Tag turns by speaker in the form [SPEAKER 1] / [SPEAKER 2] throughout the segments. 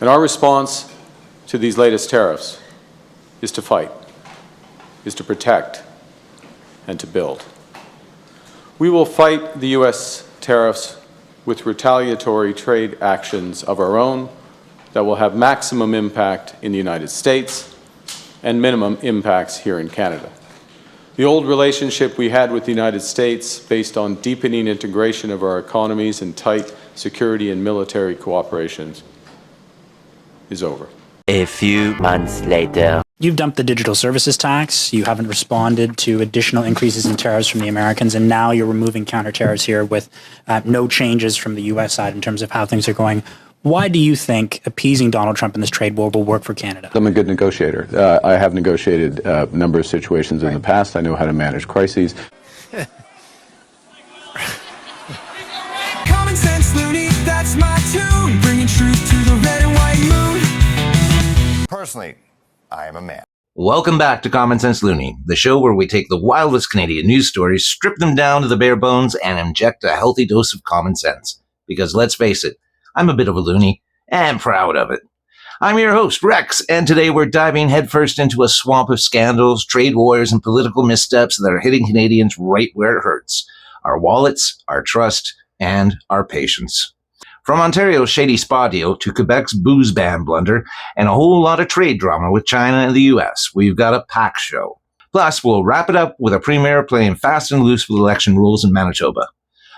[SPEAKER 1] And our response to these latest tariffs is to fight, is to protect, and to build. We will fight the U.S. tariffs with retaliatory trade actions of our own that will have maximum impact in the United States and minimum impacts here in Canada. The old relationship we had with the United States, based on deepening integration of our economies and tight security and military cooperation, is over.
[SPEAKER 2] A few months later.
[SPEAKER 3] You've dumped the digital services tax, you haven't responded to additional increases in tariffs from the Americans, and now you're removing counter tariffs here with no changes from the U.S. side in terms of how things are going. Why do you think appeasing Donald Trump in this trade war will work for Canada?
[SPEAKER 1] I'm a good negotiator. I have negotiated a number of situations in the past. I know how to manage crises.
[SPEAKER 4] CommonSenseLoonie, that's my tune, bringing truth to the red and white moon.
[SPEAKER 5] Personally, I am a man.
[SPEAKER 6] Welcome back to CommonSenseLoonie, the show where we take the wildest Canadian news stories, strip them down to the bare bones, and inject a healthy dose of common sense. Because let's face it, I'm a bit of a loony, and proud of it. I'm your host, Rex, and today we're diving headfirst into a swamp of scandals, trade wars, and political missteps that are hitting Canadians right where it hurts. Our wallets, our trust, and our patience. From Ontario's shady spa deal to Quebec's booze ban blunder and a whole lot of trade drama with China and the US, we've got a packed show. Plus, we'll wrap it up with a premier playing fast and loose with election rules in Manitoba.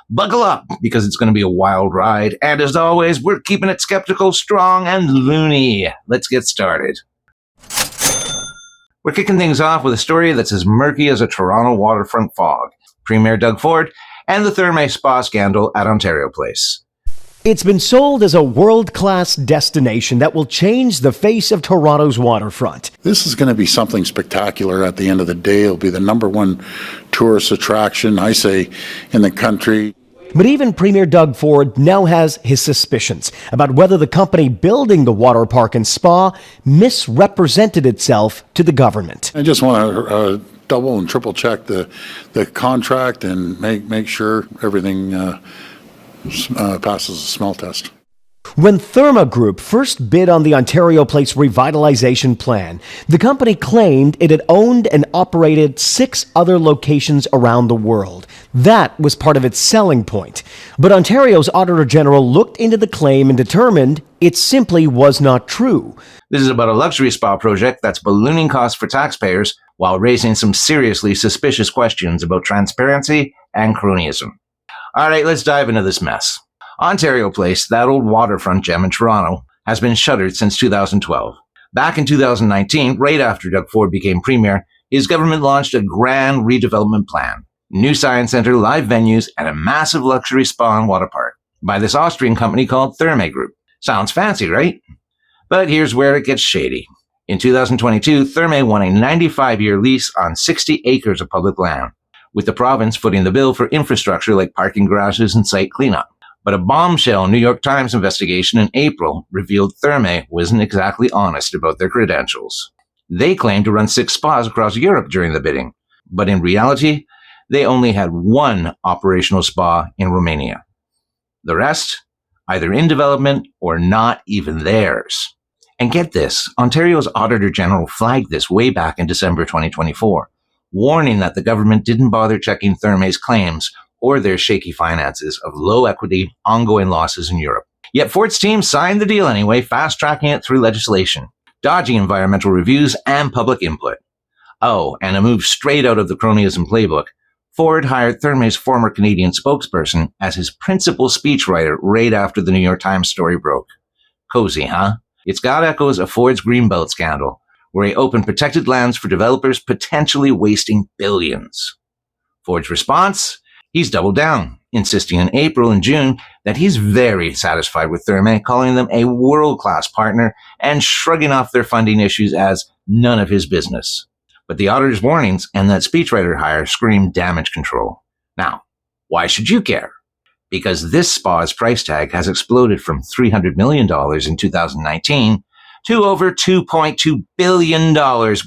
[SPEAKER 6] Buckle up, because it's going to be a wild ride, and as always, we're keeping it skeptical, strong, and loony. Let's get started. We're kicking things off with a story that's as murky as a Toronto waterfront fog. Premier Doug Ford and the Therme Spa scandal at Ontario Place.
[SPEAKER 7] It's been sold as a world-class destination that will change the face of Toronto's waterfront.
[SPEAKER 8] This is going to be something spectacular at the end of the day. It'll be the #1 tourist attraction, I say, in the country.
[SPEAKER 7] But even Premier Doug Ford now has his suspicions about whether the company building the water park and spa misrepresented itself to the government.
[SPEAKER 8] I just want to double and triple check the contract and make sure everything passes the smell test.
[SPEAKER 7] When Therma Group first bid on the Ontario Place revitalization plan, the company claimed it had owned and operated 6 other locations around the world. That was part of its selling point. But Ontario's Auditor General looked into the claim and determined it simply was not true.
[SPEAKER 6] This is about a luxury spa project that's ballooning costs for taxpayers while raising some seriously suspicious questions about transparency and cronyism. All right, let's dive into this mess. Ontario Place, that old waterfront gem in Toronto, has been shuttered since 2012. Back in 2019, right after Doug Ford became premier, his government launched a grand redevelopment plan. New science center, live venues, and a massive luxury spa and water park by this Austrian company called Therme Group. Sounds fancy, right? But here's where it gets shady. In 2022, Therme won a 95-year lease on 60 acres of public land, with the province footing the bill for infrastructure like parking garages and site cleanup. But a bombshell New York Times investigation in April revealed Therme wasn't exactly honest about their credentials. They claimed to run 6 spas across Europe during the bidding, but in reality, they only had 1 operational spa in Romania. The rest, either in development or not even theirs. And get this, Ontario's Auditor General flagged this way back in December 2024, warning that the government didn't bother checking Therme's claims or their shaky finances of low equity, ongoing losses in Europe. Yet Ford's team signed the deal anyway, fast-tracking it through legislation, dodging environmental reviews and public input. Oh, and a move straight out of the cronyism playbook, Ford hired Therme's former Canadian spokesperson as his principal speechwriter right after the New York Times story broke. Cozy, huh? It's got echoes of Ford's Greenbelt scandal, where he opened protected lands for developers potentially wasting billions. Ford's response? He's doubled down, insisting in April and June that he's very satisfied with Therme, calling them a world-class partner and shrugging off their funding issues as none of his business. But the auditor's warnings and that speechwriter hire scream damage control. Now, why should you care? Because this spa's price tag has exploded from $300 million in 2019 to over $2.2 billion,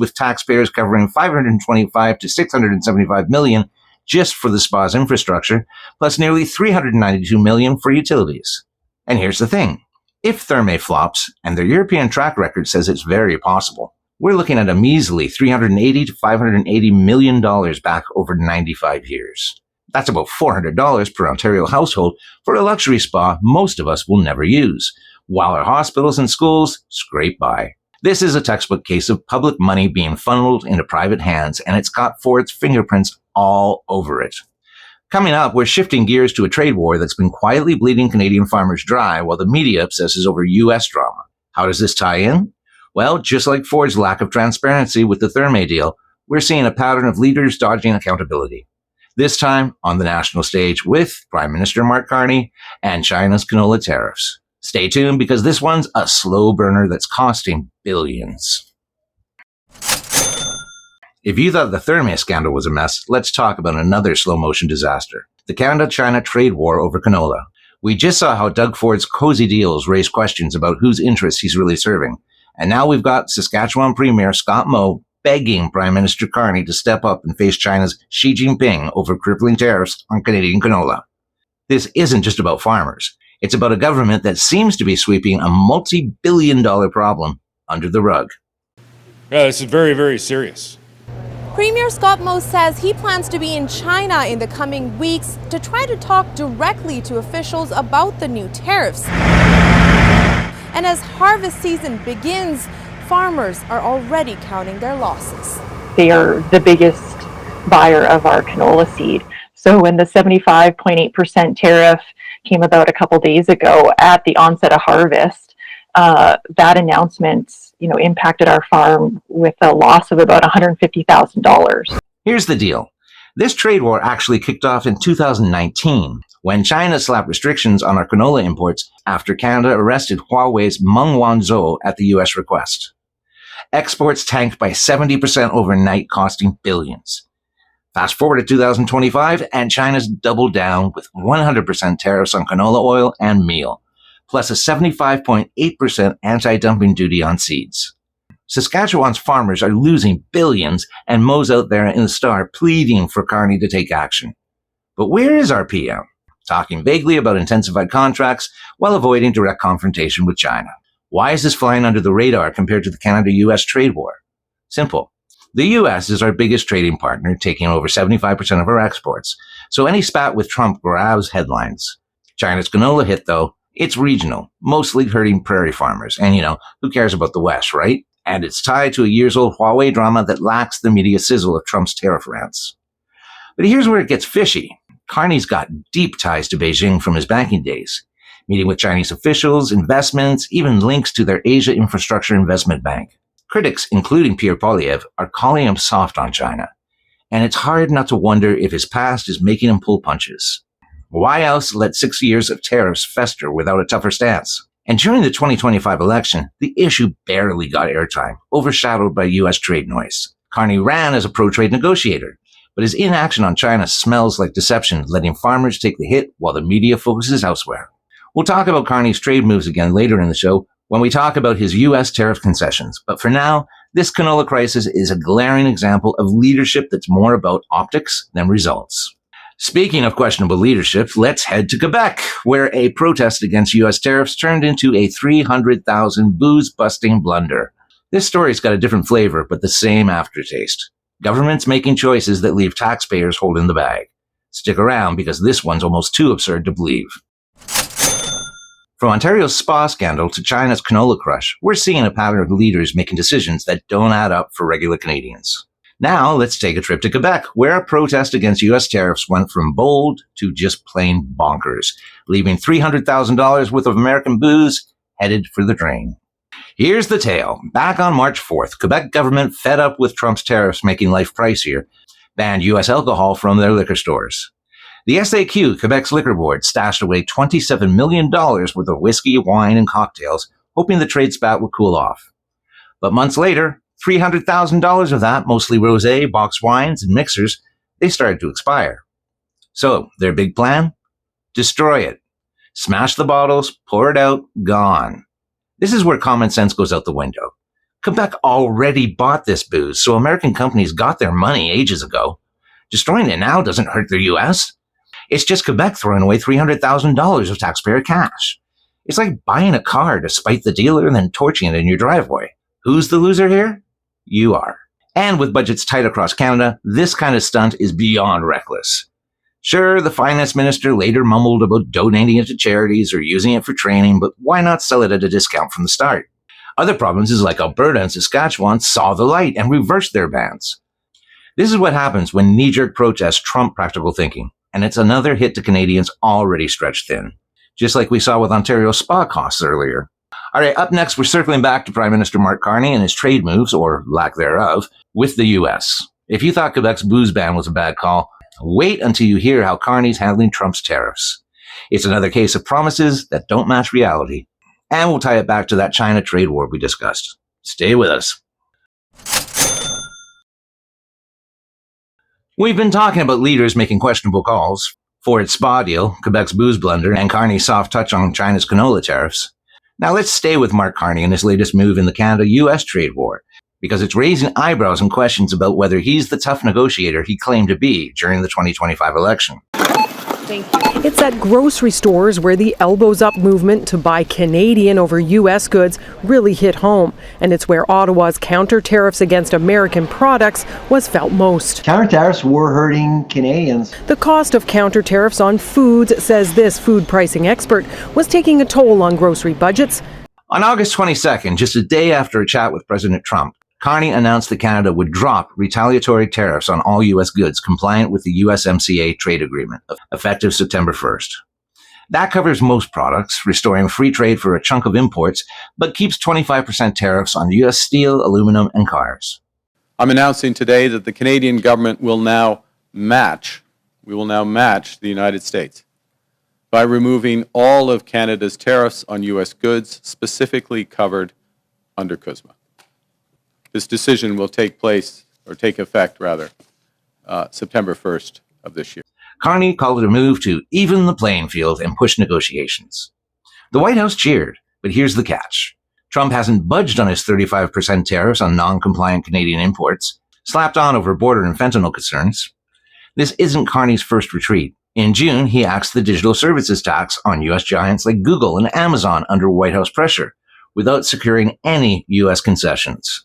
[SPEAKER 6] with taxpayers covering $525 to $675 million just for the spa's infrastructure, plus nearly $392 million for utilities. And here's the thing. If Therme flops, and their European track record says it's very possible, we're looking at a measly $380 to $580 million back over 95 years. That's about $400 per Ontario household for a luxury spa most of us will never use, while our hospitals and schools scrape by. This is a textbook case of public money being funneled into private hands, and it's got Ford's fingerprints all over it. Coming up, we're shifting gears to a trade war that's been quietly bleeding Canadian farmers dry while the media obsesses over U.S. drama. How does this tie in? Well, just like Ford's lack of transparency with the Therme deal, we're seeing a pattern of leaders dodging accountability. This time on the national stage with Prime Minister Mark Carney and China's canola tariffs. Stay tuned because this one's a slow burner that's costing billions. If you thought the Therme scandal was a mess, let's talk about another slow-motion disaster. The Canada-China trade war over canola. We just saw how Doug Ford's cozy deals raised questions about whose interests he's really serving. And now we've got Saskatchewan Premier Scott Moe begging Prime Minister Carney to step up and face China's Xi Jinping over crippling tariffs on Canadian canola. This isn't just about farmers. It's about a government that seems to be sweeping a multi-billion-dollar problem under the rug.
[SPEAKER 9] Yeah, this is very, very serious.
[SPEAKER 10] Premier Scott Moe says he plans to be in China in the coming weeks to try to talk directly to officials about the new tariffs. And as harvest season begins, farmers are already counting their losses.
[SPEAKER 11] They are the biggest buyer of our canola seed. So when the 75.8% tariff came about a couple days ago at the onset of harvest, that announcement, impacted our farm with a loss of about $150,000.
[SPEAKER 6] Here's the deal. This trade war actually kicked off in 2019 when China slapped restrictions on our canola imports after Canada arrested Huawei's Meng Wanzhou at the U.S. request. Exports tanked by 70% overnight, costing billions. Fast forward to 2025, and China's doubled down with 100% tariffs on canola oil and meal, plus a 75.8% anti-dumping duty on seeds. Saskatchewan's farmers are losing billions, and Moe's out there in the Star pleading for Carney to take action. But where is our PM? Talking vaguely about intensified contracts while avoiding direct confrontation with China. Why is this flying under the radar compared to the Canada-US trade war? Simple. The U.S. is our biggest trading partner, taking over 75% of our exports, so any spat with Trump grabs headlines. China's canola hit, though, it's regional, mostly hurting prairie farmers, and who cares about the West, right? And it's tied to a years-old Huawei drama that lacks the media sizzle of Trump's tariff rants. But here's where it gets fishy. Carney's got deep ties to Beijing from his banking days, meeting with Chinese officials, investments, even links to their Asia Infrastructure Investment Bank. Critics, including Pierre Poilievre, are calling him soft on China, and it's hard not to wonder if his past is making him pull punches. Why else let 6 years of tariffs fester without a tougher stance? And during the 2025 election, the issue barely got airtime, overshadowed by U.S. trade noise. Carney ran as a pro-trade negotiator, but his inaction on China smells like deception, letting farmers take the hit while the media focuses elsewhere. We'll talk about Carney's trade moves again later in the show when we talk about his U.S. tariff concessions. But for now, this canola crisis is a glaring example of leadership that's more about optics than results. Speaking of questionable leadership, let's head to Quebec, where a protest against U.S. tariffs turned into a 300,000 booze-busting blunder. This story's got a different flavor, but the same aftertaste. Governments making choices that leave taxpayers holding the bag. Stick around, because this one's almost too absurd to believe. From Ontario's spa scandal to China's canola crush, we're seeing a pattern of leaders making decisions that don't add up for regular Canadians. Now, let's take a trip to Quebec, where a protest against U.S. tariffs went from bold to just plain bonkers, leaving $300,000 worth of American booze headed for the drain. Here's the tale. Back on March 4th, Quebec government, fed up with Trump's tariffs making life pricier, banned U.S. alcohol from their liquor stores. The SAQ, Quebec's liquor board, stashed away $27 million worth of whiskey, wine, and cocktails, hoping the trade spat would cool off. But months later, $300,000 of that, mostly rosé, boxed wines, and mixers, they started to expire. So, their big plan? Destroy it. Smash the bottles, pour it out, gone. This is where common sense goes out the window. Quebec already bought this booze, so American companies got their money ages ago. Destroying it now doesn't hurt the U.S. It's just Quebec throwing away $300,000 of taxpayer cash. It's like buying a car to spite the dealer and then torching it in your driveway. Who's the loser here? You are. And with budgets tight across Canada, this kind of stunt is beyond reckless. Sure, the finance minister later mumbled about donating it to charities or using it for training, but why not sell it at a discount from the start? Other provinces like Alberta and Saskatchewan saw the light and reversed their bans. This is what happens when knee-jerk protests trump practical thinking, and it's another hit to Canadians already stretched thin, just like we saw with Ontario spa costs earlier. All right, up next, we're circling back to Prime Minister Mark Carney and his trade moves, or lack thereof, with the U.S. If you thought Quebec's booze ban was a bad call, wait until you hear how Carney's handling Trump's tariffs. It's another case of promises that don't match reality. And we'll tie it back to that China trade war we discussed. Stay with us. We've been talking about leaders making questionable calls. Ford's spa deal, Quebec's booze blunder, and Carney's soft touch on China's canola tariffs. Now let's stay with Mark Carney and his latest move in the Canada-US trade war, because it's raising eyebrows and questions about whether he's the tough negotiator he claimed to be during the 2025 election.
[SPEAKER 12] It's at grocery stores where the elbows up movement to buy Canadian over U.S. goods really hit home. And it's where Ottawa's counter tariffs against American products was felt most.
[SPEAKER 13] Counter tariffs were hurting Canadians.
[SPEAKER 12] The cost of counter tariffs on foods, says this food pricing expert, was taking a toll on grocery budgets.
[SPEAKER 6] On August 22nd, just a day after a chat with President Trump, Carney announced that Canada would drop retaliatory tariffs on all U.S. goods compliant with the USMCA trade agreement, effective September 1st. That covers most products, restoring free trade for a chunk of imports, but keeps 25% tariffs on U.S. steel, aluminum, and cars.
[SPEAKER 1] I'm announcing today that the Canadian government will now match the United States by removing all of Canada's tariffs on U.S. goods specifically covered under CUSMA. This decision will take effect, September 1st of this year.
[SPEAKER 6] Carney called it a move to even the playing field and push negotiations. The White House cheered, but here's the catch. Trump hasn't budged on his 35% tariffs on non-compliant Canadian imports, slapped on over border and fentanyl concerns. This isn't Carney's first retreat. In June, he axed the digital services tax on U.S. giants like Google and Amazon under White House pressure, without securing any U.S. concessions.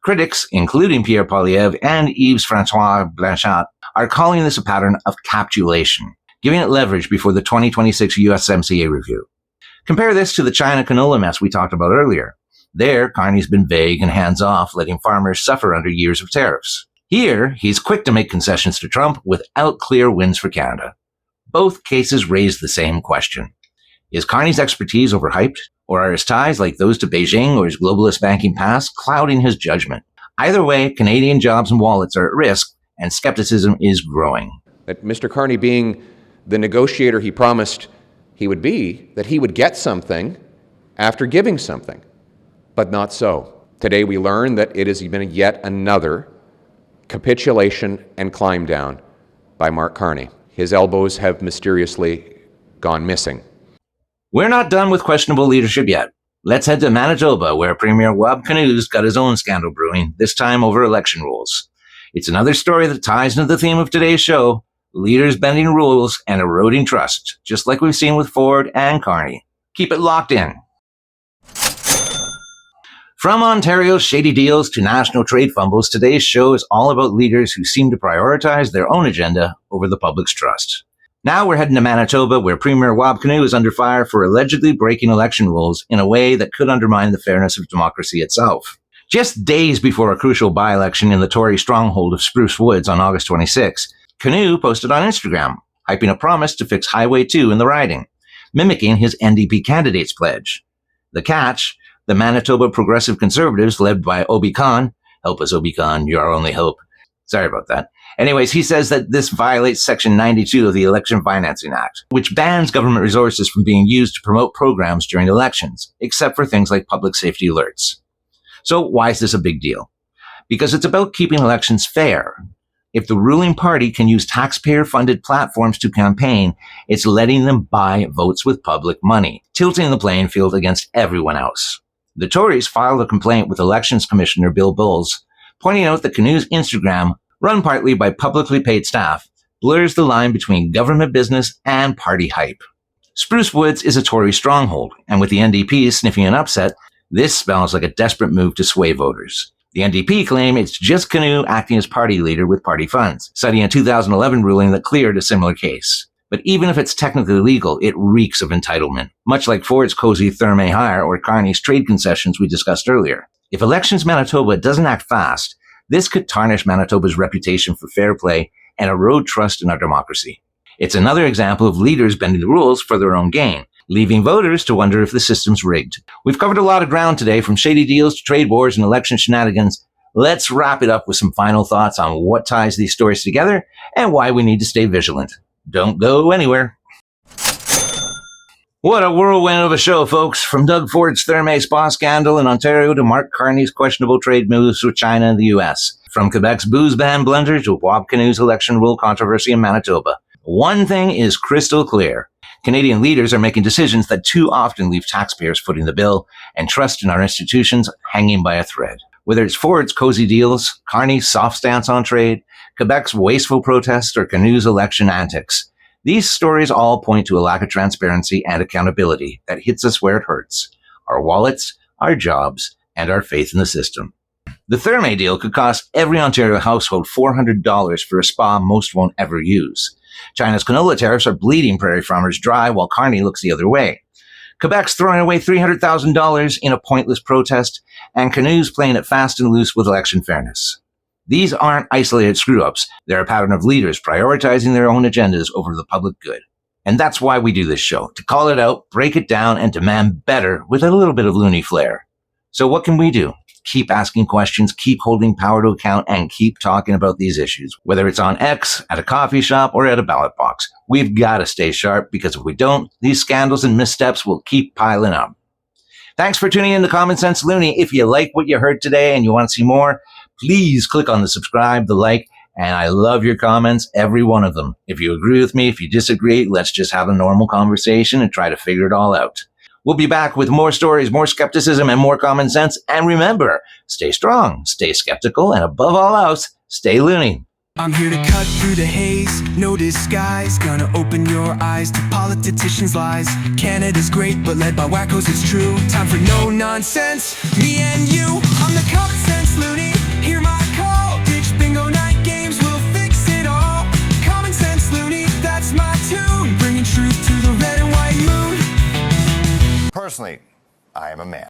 [SPEAKER 6] Critics, including Pierre Poilievre and Yves-François Blanchet, are calling this a pattern of capitulation, giving it leverage before the 2026 USMCA review. Compare this to the China canola mess we talked about earlier. There, Carney's been vague and hands-off, letting farmers suffer under years of tariffs. Here, he's quick to make concessions to Trump without clear wins for Canada. Both cases raise the same question. Is Carney's expertise overhyped? Or are his ties, like those to Beijing or his globalist banking past, clouding his judgment? Either way, Canadian jobs and wallets are at risk, and skepticism is growing.
[SPEAKER 14] That Mr. Carney, being the negotiator he promised he would be, that he would get something after giving something, but not so. Today we learn that it has been yet another capitulation and climb down by Mark Carney. His elbows have mysteriously gone missing.
[SPEAKER 6] We're not done with questionable leadership yet. Let's head to Manitoba, where Premier Wab Kinu's got his own scandal brewing, this time over election rules. It's another story that ties into the theme of today's show, leaders bending rules and eroding trust, just like we've seen with Ford and Carney. Keep it locked in. From Ontario's shady deals to national trade fumbles, today's show is all about leaders who seem to prioritize their own agenda over the public's trust. Now we're heading to Manitoba, where Premier Wab Kinew is under fire for allegedly breaking election rules in a way that could undermine the fairness of democracy itself. Just days before a crucial by-election in the Tory stronghold of Spruce Woods on August 26, Kinew posted on Instagram, hyping a promise to fix Highway 2 in the riding, mimicking his NDP candidate's pledge. The catch, the Manitoba Progressive Conservatives, led by Obi Khan, help us Obi Khan, you're our only hope. Sorry about that. Anyways, he says that this violates Section 92 of the Election Financing Act, which bans government resources from being used to promote programs during elections, except for things like public safety alerts. So why is this a big deal? Because it's about keeping elections fair. If the ruling party can use taxpayer-funded platforms to campaign, it's letting them buy votes with public money, tilting the playing field against everyone else. The Tories filed a complaint with Elections Commissioner Bill Bowles, pointing out that Kinew's Instagram, run partly by publicly paid staff, blurs the line between government business and party hype. Spruce Woods is a Tory stronghold, and with the NDP sniffing an upset, this smells like a desperate move to sway voters. The NDP claim it's just Canoe acting as party leader with party funds, citing a 2011 ruling that cleared a similar case. But even if it's technically legal, it reeks of entitlement, much like Ford's cozy Thermae hire or Carney's trade concessions we discussed earlier. If Elections Manitoba doesn't act fast, this could tarnish Manitoba's reputation for fair play and erode trust in our democracy. It's another example of leaders bending the rules for their own gain, leaving voters to wonder if the system's rigged. We've covered a lot of ground today, from shady deals to trade wars and election shenanigans. Let's wrap it up with some final thoughts on what ties these stories together and why we need to stay vigilant. Don't go anywhere. What a whirlwind of a show, folks. From Doug Ford's Thermae spa scandal in Ontario to Mark Carney's questionable trade moves with China and the U.S. From Quebec's booze ban blunder to Bob Canoe's election rule controversy in Manitoba. One thing is crystal clear. Canadian leaders are making decisions that too often leave taxpayers footing the bill and trust in our institutions hanging by a thread. Whether it's Ford's cozy deals, Carney's soft stance on trade, Quebec's wasteful protests, or Canoe's election antics, these stories all point to a lack of transparency and accountability that hits us where it hurts: our wallets, our jobs, and our faith in the system. The Thermae deal could cost every Ontario household $400 for a spa most won't ever use. China's canola tariffs are bleeding prairie farmers dry while Carney looks the other way. Quebec's throwing away $300,000 in a pointless protest, and Canoe's playing it fast and loose with election fairness. These aren't isolated screw-ups. They're a pattern of leaders prioritizing their own agendas over the public good. And that's why we do this show, to call it out, break it down, and demand better with a little bit of loony flair. So what can we do? Keep asking questions, keep holding power to account, and keep talking about these issues. Whether it's on X, at a coffee shop, or at a ballot box, we've got to stay sharp, because if we don't, these scandals and missteps will keep piling up. Thanks for tuning in to Common Sense Looney. If you like what you heard today and you want to see more, please click on the subscribe, the like, and I love your comments, every one of them. If you agree with me, if you disagree, let's just have a normal conversation and try to figure it all out. We'll be back with more stories, more skepticism, and more common sense. And remember, stay strong, stay skeptical, and above all else, stay loony.
[SPEAKER 4] I'm here to cut through the haze, no disguise. Gonna open your eyes to politicians' lies. Canada's great, but led by wackos, it's true. Time for no nonsense, me and you. I'm the Common Sense Looney, hear my call. Ditch bingo night games, we'll fix it all. Common Sense Looney, that's my tune. Bringing truth to the red and white moon.
[SPEAKER 5] Personally, I am a man.